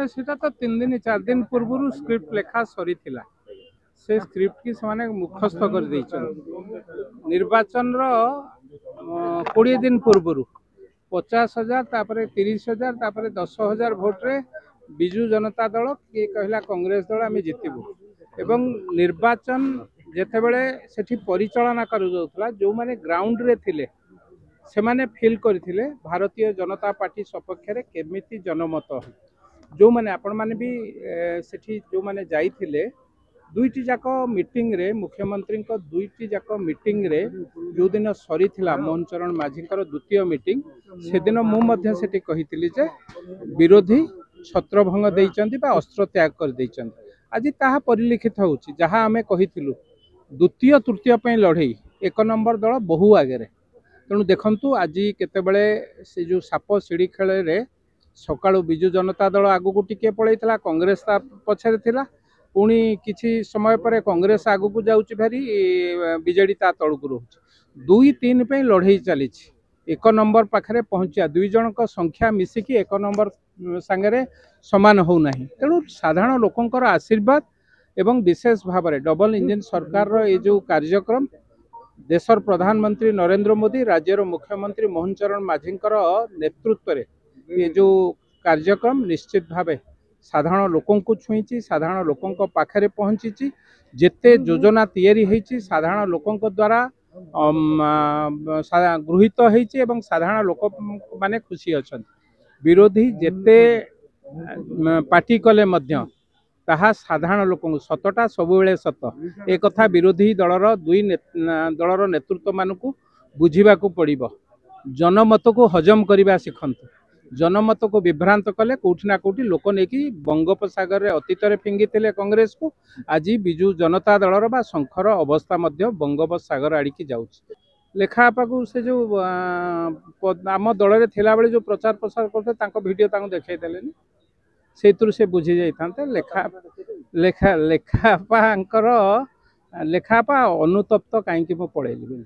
সেটা তো 3 दिन 4 दिन पूर्व स्क्रिप्ट लेखा सरी से स्क्रिप्ट की से मुखस्थ कर निर्वाचन 20 दिन पूर्व 50,000 तापर 30,000 तापर 10,000 भोट्रे विजु जनता दल किए कहला कांग्रेस दल आम जितबू एवं निर्वाचन जिते बड़े से परिचालना करा जो मैंने ग्राउंड रे थिले से माने फील करथिले भारतीय जनता पार्टी सपक्ष रे केमिति जनमत जो मैंने आपण माने भी सेठी जो मैंने जाइथिले दुईटी जाक मीटिंग रे मुख्यमंत्री को दुईटी जाक मीटिंग रे जो दिन सरी थिला मोहन चरण माझी द्वितीय मीटिंग से दिन मुझे सेठी कहिथिली जे विरोधी छत्रभंग देइचंती बा अस्त्र त्याग कर देइचंती आज ताहा परिलिखित होउची जहाँ आमे कहिथिलु द्वितीय तृतीय पे लड़ई 1 नंबर दल बहु आगे तेणु देखु आज केतबेले से जो साप सीढ़ी खेल रे सकाळु विजु जनता दल आगु टिके पड़ेगा कांग्रेस पछरे थिला पुणी किछि समय पर कांग्रेस आगु जाऊँच भारी बीजेडी ता तलू रोचे 2-3 पे लड़ई चली 1 नंबर पाखे पहुँचा 2 जन संख्या मिसिकी 1 नंबर सांगे समान होना तेणु साधारण लोकंकर आशीर्वाद एवं विशेष भाव में डबल इंजिन सरकार ये जो कार्यक्रम देशर प्रधानमंत्री नरेंद्र मोदी राज्यर मुख्यमंत्री मोहन चरण माझी नेतृत्व में ये जो कार्यक्रम निश्चित भाव साधारण लोकों को छुई साधारण लोकों पाखे पहुँची जेते योजना तैयारी होती साधारण लोकों द्वारा गृहीत होती साधारण लोक माने खुशी अच्छा विरोधी जेते पार्टी कले मध्य ताहा साधारण लोक सतटा सबुबले सत एक कथा विरोधी दलर दुई दलर नेतृत्व मानक बुझा पड़ो जनमत को हजम करने शिखंतु जनमत को विभ्रांत कले कौटि ना कौटि लोक नहीं बंगोपसागर अतीत फिंगी कांग्रेस को आज विजु जनता दलर बा शंखर अवस्था बंगोपसागर आड़िकी जाऊँ लेखापा को से जो आम दल में जो प्रचार प्रसार करते भिडियो देखा से बुझी जाता लेखापा लेखापा अनुतप्त कहीं पड़ेली।